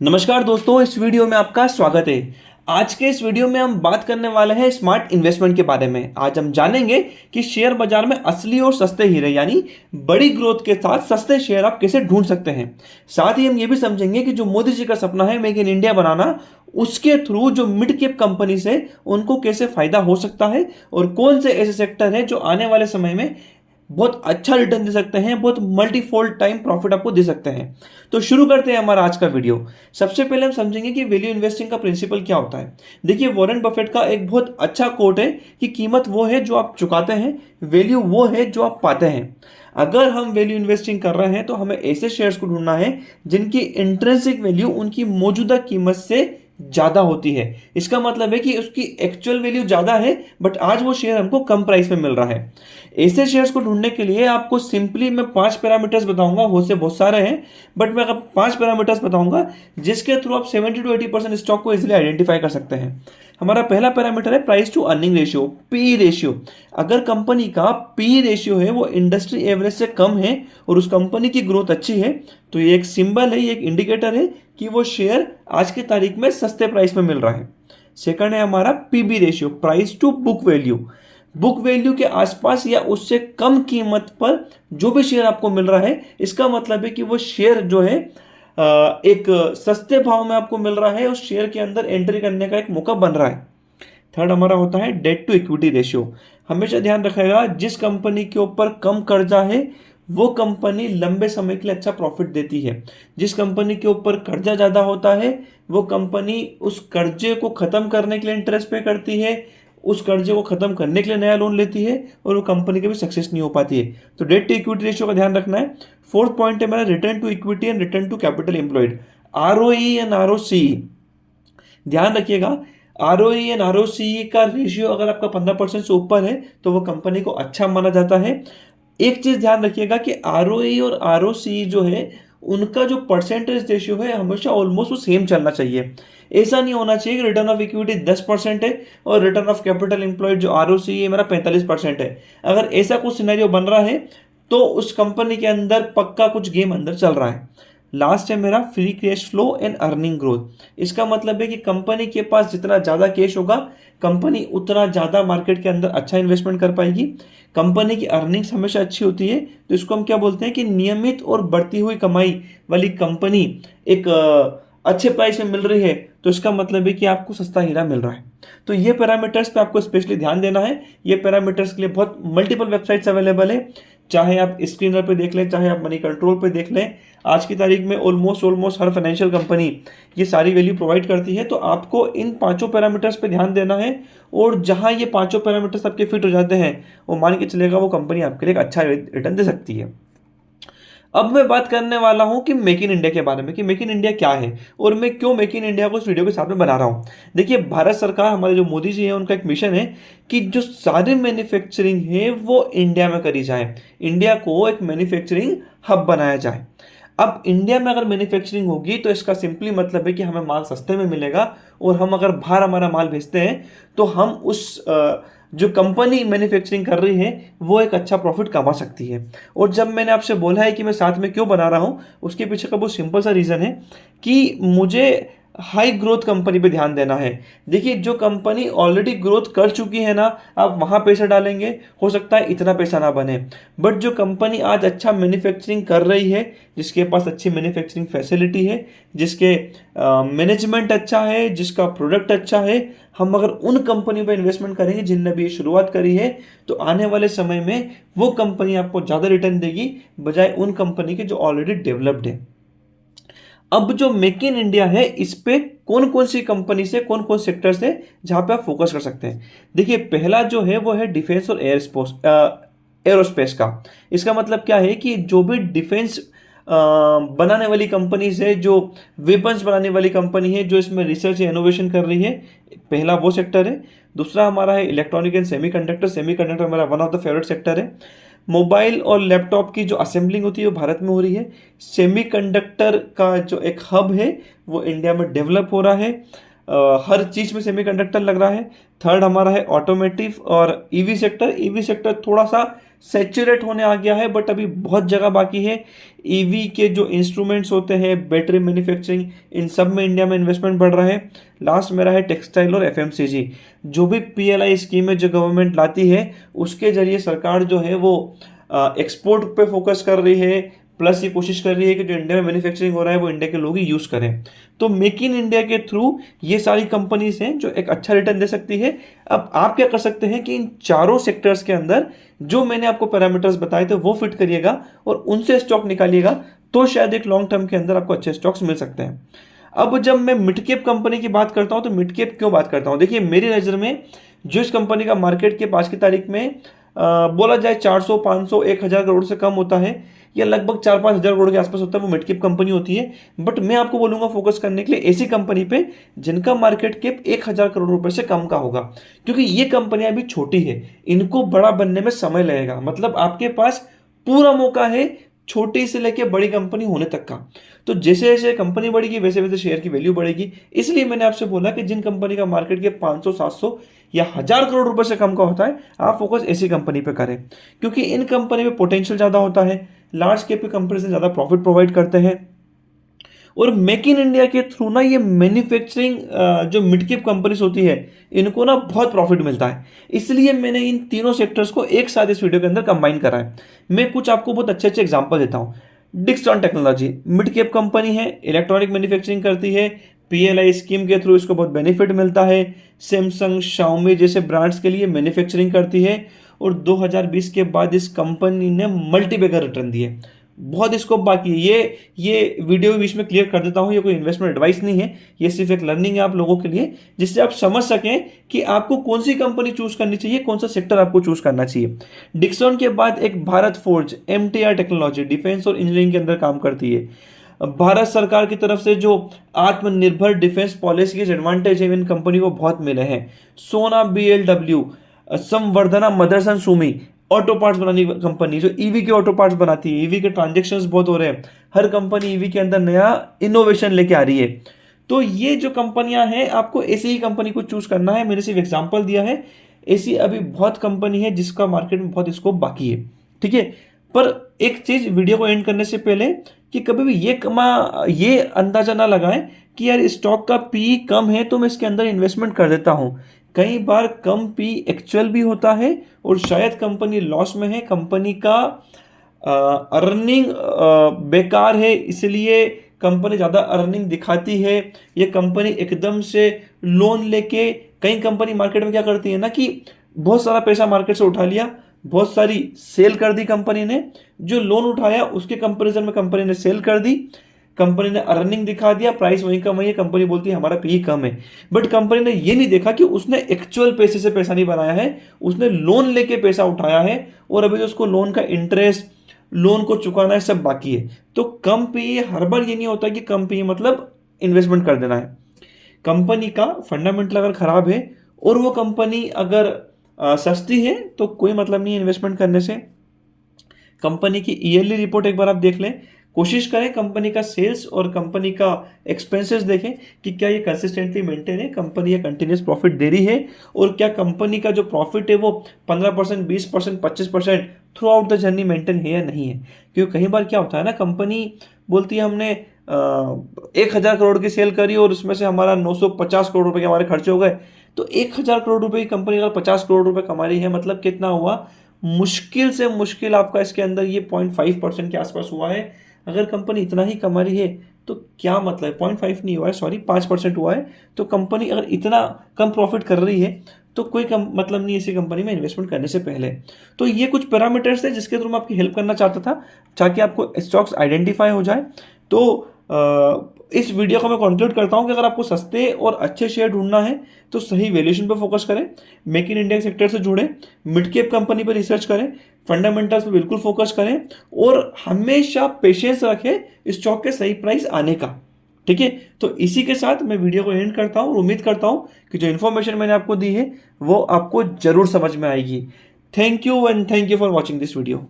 नमस्कार दोस्तों, इस वीडियो में आपका स्वागत है। आज के इस वीडियो में हम बात करने वाले हैं स्मार्ट इन्वेस्टमेंट के बारे में। आज हम जानेंगे कि शेयर बाजार में असली और सस्ते हीरे यानी बड़ी ग्रोथ के साथ सस्ते शेयर आप कैसे ढूंढ सकते हैं। साथ ही हम ये भी समझेंगे कि जो मोदी जी का सपना है मेक इन इंडिया बनाना, उसके थ्रू जो मिड कैप कंपनी है उनको कैसे फायदा हो सकता है और कौन से ऐसे सेक्टर हैं जो आने वाले समय में बहुत अच्छा रिटर्न दे सकते हैं, बहुत मल्टीफोल्ड टाइम प्रॉफिट आपको दे सकते हैं। तो शुरू करते हैं हमारा आज का वीडियो। सबसे पहले हम समझेंगे कि वैल्यू इन्वेस्टिंग का प्रिंसिपल क्या होता है। देखिए, वॉरेन बफेट का एक बहुत अच्छा कोट है कि कीमत वो है जो आप चुकाते हैं, वैल्यू वो है जो आप पाते हैं। अगर हम वैल्यू इन्वेस्टिंग कर रहे हैं तो हमें ऐसे शेयर्स को ढूंढना है जिनकी इंट्रिंसिक वैल्यू उनकी मौजूदा कीमत से ज्यादा होती है। इसका मतलब है कि उसकी एक्चुअल वैल्यू ज्यादा है बट आज वो शेयर हमको कम प्राइस में मिल रहा है। ऐसे शेयर्स को ढूंढने के लिए आपको सिंपली मैं 5 पैरामीटर्स बताऊंगा, हो से बहुत सारे हैं बट मैं अगर 5 पैरामीटर्स बताऊंगा जिसके थ्रू आप 70 to 80% स्टॉक को इजीली आइडेंटिफाई कर सकते हैं। हमारा पहला पैरामीटर है price to earning ratio, P ratio. अगर कंपनी का पी रेशियो है वो इंडस्ट्री एवरेज से कम है और उस कंपनी की ग्रोथ अच्छी है तो ये एक सिंबल है, ये एक इंडिकेटर है कि वो शेयर आज की तारीख में सस्ते प्राइस में मिल रहा है। सेकंड है हमारा PB ratio, price to book value. Book value के आसपास या उससे कम कीमत पर जो भी शेयर आपको मिल रहा है, इसका मतलब है कि वो शेयर जो है एक सस्ते भाव में आपको मिल रहा है, उस शेयर के अंदर एंट्री करने का एक मौका बन रहा है। थर्ड हमारा होता है डेट टू इक्विटी रेशियो। हमेशा ध्यान रखेगा जिस कंपनी के ऊपर कम कर्जा है वो कंपनी लंबे समय के लिए अच्छा प्रॉफिट देती है। जिस कंपनी के ऊपर कर्जा ज्यादा होता है वो कंपनी उस कर्जे को खत्म करने के लिए इंटरेस्ट पे करती है, उस कर्जे को खत्म करने के लिए नया लोन लेती है और वो कंपनी कभी सक्सेस नहीं हो पाती है। तो डेट टू इक्विटी रेशियो का ध्यान रखना है। फोर्थ पॉइंट है मेरा return to equity and return to capital employed, ROE and ROC. ध्यान रखिएगा, आरओई एंड आरओसी का रेशियो अगर आपका 15% से ऊपर है तो वो कंपनी को अच्छा माना जाता है। एक चीज ध्यान रखिएगा कि आरओई और आरओसी जो है उनका जो परसेंटेज रेशियो है हमेशा ऑलमोस्ट वो सेम चलना चाहिए। ऐसा नहीं होना चाहिए कि रिटर्न ऑफ इक्विटी 10% है और रिटर्न ऑफ कैपिटल एम्प्लॉयड जो आरओसी है मेरा 45% है। अगर ऐसा कुछ सिनेरियो बन रहा है तो उस कंपनी के अंदर पक्का कुछ गेम अंदर चल रहा है। लास्ट है मेरा free cash flow and earning growth. इसका मतलब है कि कंपनी के पास जितना ज़्यादा कैश होगा कंपनी उतना ज़्यादा मार्केट के अंदर अच्छा इन्वेस्टमेंट कर पाएगी। कंपनी की अर्निंग्स हमेशा अच्छी होती है तो इसको हम क्या बोलते हैं कि नियमित और बढ़ती हुई कमाई वाली कंपनी एक अच्छे प्राइस में मिल रही है तो इसका मतलब है कि आपको सस्ता हीरा मिल रहा है। तो ये पैरामीटर्स पे आपको स्पेशली ध्यान देना है। ये पैरामीटर्स के लिए बहुत मल्टीपल वेबसाइट्स अवेलेबल है, चाहे आप स्क्रीनर पे देख लें चाहे आप मनी कंट्रोल पे देख लें। आज की तारीख में ऑलमोस्ट हर फाइनेंशियल कंपनी ये सारी वैल्यू प्रोवाइड करती है। तो आपको इन 5 पैरामीटर्स पे ध्यान देना है और जहां ये 5 पैरामीटर्स आपके फिट हो जाते हैं वो मान के चलेगा वो कंपनी आपके लिए एक अच्छा रिटर्न दे सकती है। अब मैं बात करने वाला हूं कि मेक इन इंडिया के बारे में, कि मेक इन इंडिया क्या है और मैं क्यों मेक इन इंडिया को इस वीडियो के साथ में बना रहा हूं। देखिए, भारत सरकार, हमारे जो मोदी जी हैं, उनका एक मिशन है कि जो सारी मैन्युफैक्चरिंग है वो इंडिया में करी जाए, इंडिया को एक मैन्युफैक्चरिंग हब बनाया जाए। अब इंडिया में अगर मैन्युफैक्चरिंग होगी तो इसका सिंपली मतलब है कि हमें माल सस्ते में मिलेगा और हम अगर बाहर हमारा माल भेजते हैं तो हम उस जो कंपनी मैन्युफैक्चरिंग कर रही है वो एक अच्छा प्रॉफिट कमा सकती है। और जब मैंने आपसे बोला है कि मैं साथ में क्यों बना रहा हूं, उसके पीछे का बहुत सिंपल सा रीज़न है कि मुझे हाई ग्रोथ कंपनी पे ध्यान देना है। देखिए, जो कंपनी ऑलरेडी ग्रोथ कर चुकी है ना, आप वहाँ पैसा डालेंगे हो सकता है इतना पैसा ना बने, बट जो कंपनी आज अच्छा मैन्युफैक्चरिंग कर रही है, जिसके पास अच्छी मैन्युफैक्चरिंग फैसिलिटी है, जिसके मैनेजमेंट अच्छा है, जिसका प्रोडक्ट अच्छा है, हम अगर उन कंपनी पर इन्वेस्टमेंट करेंगे जिनने भी शुरुआत करी है तो आने वाले समय में वो कंपनी आपको ज़्यादा रिटर्न देगी बजाय उन कंपनी के जो ऑलरेडी डेवलप्ड है। अब जो मेक इन इंडिया है इस पे कौन कौन सी कंपनी से, कौन कौन सेक्टर से जहां पे आप फोकस कर सकते हैं। देखिए, पहला जो है वो है डिफेंस और एरोस्पेस का। इसका मतलब क्या है कि जो भी डिफेंस बनाने वाली कंपनीज है, जो वेपन्स बनाने वाली कंपनी है, जो इसमें रिसर्च या इनोवेशन कर रही है, पहला वो सेक्टर है। दूसरा हमारा है इलेक्ट्रॉनिक एंड सेमीकंडक्टर। सेमीकंडक्टर हमारा one of the favourite sector है। मोबाइल और लैपटॉप की जो असेंबलिंग होती है वो भारत में हो रही है। सेमीकंडक्टर का जो एक हब है वो इंडिया में डेवलप हो रहा है। हर चीज़ में सेमीकंडक्टर लग रहा है। थर्ड हमारा है ऑटोमेटिव और ईवी सेक्टर। ईवी सेक्टर थोड़ा सा सैचुरेट होने आ गया है, बट अभी बहुत जगह बाकी है। ईवी के जो इंस्ट्रूमेंट्स होते हैं, बैटरी मैन्युफैक्चरिंग, इन सब में इंडिया में इन्वेस्टमेंट बढ़ रहा है। लास्ट मेरा है टेक्सटाइल और एफएमसीजी। जो भी पीएलआई स्कीम है जो गवर्नमेंट लाती है, उसके जरिए सरकार जो है वो एक्सपोर्ट पे फोकस कर रही है, प्लस ये कोशिश कर रही है कि जो इंडिया में मैन्युफैक्चरिंग हो रहा है वो इंडिया के लोग ही यूज़ करें। तो मेक इन इंडिया के थ्रू ये सारी कंपनीज हैं जो एक अच्छा रिटर्न दे सकती है। अब आप क्या कर सकते हैं कि इन चारों सेक्टर्स के अंदर जो मैंने आपको पैरामीटर्स बताए थे वो फिट करिएगा और उनसे स्टॉक निकालिएगा, तो शायद एक लॉन्ग टर्म के अंदर आपको अच्छे स्टॉक्स मिल सकते हैं। अब जब मैं मिड कैप कंपनी की बात करता हूं तो मिड कैप क्यों बात करता हूं, देखिए मेरी नज़र में जो इस कंपनी का मार्केट कैप आज की तारीख में बोला जाए 400, 500, 1000 करोड़ से कम होता है, या लगभग 4-5 हज़ार करोड़ के आसपास होता है, वो मिड कैप कंपनी होती है। बट मैं आपको बोलूंगा फोकस करने के लिए ऐसी कंपनी पे जिनका मार्केट कैप 1000 करोड़ रुपए से कम का होगा, क्योंकि ये कंपनियां अभी छोटी है, इनको बड़ा बनने में समय लगेगा। मतलब आपके पास पूरा मौका है छोटी से लेके बड़ी कंपनी होने तक का। तो जैसे जैसे कंपनी बढ़ेगी वैसे वैसे शेयर की वैल्यू बढ़ेगी। इसलिए मैंने आपसे बोला कि जिन कंपनी का मार्केट के 500, 700 या 1000 करोड़ रुपए से कम का होता है, आप फोकस ऐसी कंपनी पे करें, क्योंकि इन कंपनी में पोटेंशियल ज़्यादा होता है, लार्ज कैप की कंपनी से ज़्यादा प्रॉफिट प्रोवाइड करते हैं, और मेक इन इंडिया के थ्रू ना ये मैन्युफैक्चरिंग जो मिड कैप कंपनीज होती है इनको ना बहुत प्रॉफिट मिलता है। इसलिए मैंने इन तीनों सेक्टर्स को एक साथ इस वीडियो के अंदर कंबाइन करा है। मैं कुछ आपको बहुत अच्छे अच्छे एग्जांपल देता हूँ। Dixon technology mid cap company है, इलेक्ट्रॉनिक मैन्युफैक्चरिंग करती है, पीएलआई स्कीम के थ्रू इसको बहुत बेनिफिट मिलता है। सैमसंग, शाओमी जैसे ब्रांड्स के लिए मैन्युफैक्चरिंग करती है, और 2020 के बाद इस कंपनी ने मल्टीबैगर रिटर्न दिए। बहुत स्कोप बाकी है। ये वीडियो के बीच में क्लियर कर देता हूँ, ये कोई इन्वेस्टमेंट एडवाइस नहीं है, ये सिर्फ एक लर्निंग है आप लोगों के लिए, जिससे आप समझ सकें कि आपको कौन सी कंपनी चूज करनी चाहिए, कौन सा सेक्टर आपको चूज करना चाहिए। डिक्सन के बाद एक Bharat forge, MTR technology defence और इंजीनियरिंग के अंदर काम करती है। भारत सरकार की तरफ से जो आत्मनिर्भर डिफेंस पॉलिसी के एडवांटेज है इन कंपनी को बहुत मिले हैं। सोना बीएलडब्ल्यू, संवर्धना मदरसन सुमी, ऑटो पार्ट्स बनाने की कंपनी जो ईवी के ऑटो पार्ट्स बनाती है। ईवी के ट्रांजेक्शन्स बहुत हो रहे हैं, हर कंपनी ईवी के अंदर नया इनोवेशन लेके आ रही है। तो ये जो कंपनियां हैं, आपको ऐसी ही कंपनी को चूज करना है। मैंने सिर्फ एग्जांपल दिया है, ऐसी अभी बहुत कंपनी है जिसका मार्केट में बहुत स्कोप बाकी है, ठीक है। पर एक चीज वीडियो को एंड करने से पहले, कि कभी भी ये अंदाजा ना लगाएं कि यार स्टॉक का पी कम है तो मैं इसके अंदर इन्वेस्टमेंट कर देता हूं। कई बार कम पी एक्चुअल भी होता है, और शायद कंपनी लॉस में है, कंपनी का अर्निंग बेकार है, इसलिए कंपनी ज़्यादा अर्निंग दिखाती है। ये कंपनी एकदम से लोन लेके, कई कंपनी मार्केट में क्या करती है ना कि बहुत सारा पैसा मार्केट से उठा लिया, बहुत सारी सेल कर दी कंपनी ने, जो लोन उठाया उसके कंपैरिजन में कंपनी ने सेल कर दी, कंपनी ने अर्निंग दिखा दिया, प्राइस वहीं कम है, कंपनी बोलती है हमारा पी कम है। बट कंपनी ने ये नहीं देखा कि उसने एक्चुअल पैसे से पैसा नहीं बनाया है, उसने लोन लेके पैसा उठाया है, और अभी तो उसको लोन का इंटरेस्ट, लोन को चुकाना है, सब बाकी है। तो कम पी, हर बार ये नहीं होता कि कम पी मतलब इन्वेस्टमेंट कर देना है। कंपनी का फंडामेंटल अगर खराब है और वो कंपनी अगर सस्ती है तो कोई मतलब नहीं इन्वेस्टमेंट करने से। कंपनी की ईयरली रिपोर्ट एक बार आप देख लें, कोशिश करें कंपनी का सेल्स और कंपनी का एक्सपेंसेस देखें कि क्या ये कंसिस्टेंटली मेंटेन है, कंपनी ये कंटिन्यूस प्रॉफिट दे रही है, और क्या कंपनी का जो प्रॉफिट है वो 15%, 20%, 25% through out the journey maintain है या नहीं है। क्योंकि कई बार क्या होता है ना, कंपनी बोलती है हमने 1000 करोड़ की सेल करी और उसमें से हमारा 950 करोड़ रुपए के हमारे खर्चे हो गए। तो 1000 करोड़ रुपए की कंपनी अगर 50 करोड़ रुपए कमा रही है, मतलब कितना हुआ, मुश्किल से मुश्किल आपका इसके अंदर ये 0.5% के आसपास हुआ है। अगर कंपनी इतना ही कमा रही है तो क्या मतलब, 0.5 नहीं हुआ है, सॉरी 5% हुआ है। तो कंपनी अगर इतना कम प्रॉफिट कर रही है तो कोई कम मतलब नहीं ऐसी कंपनी में इन्वेस्टमेंट करने से पहले। तो ये कुछ पैरामीटर्स थे जिसके थ्रू मैं आपकी हेल्प करना चाहता था, ताकि आपको स्टॉक्स आइडेंटिफाई हो जाए। तो इस वीडियो को मैं कंक्लूड करता हूं कि अगर आपको सस्ते और अच्छे शेयर ढूंढना है तो सही वैल्यूएशन पर फोकस करें, मेक इन इंडिया सेक्टर से जुड़ें, मिड कैप कंपनी पर रिसर्च करें, फंडामेंटल्स पे बिल्कुल फोकस करें, और हमेशा पेशेंस रखें स्टॉक के सही प्राइस आने का, ठीक है। तो इसी के साथ मैं वीडियो को एंड करता हूं और उम्मीद करता हूं कि जो इन्फॉर्मेशन मैंने आपको दी है वो आपको जरूर समझ में आएगी। Thank you and thank you for watching this video.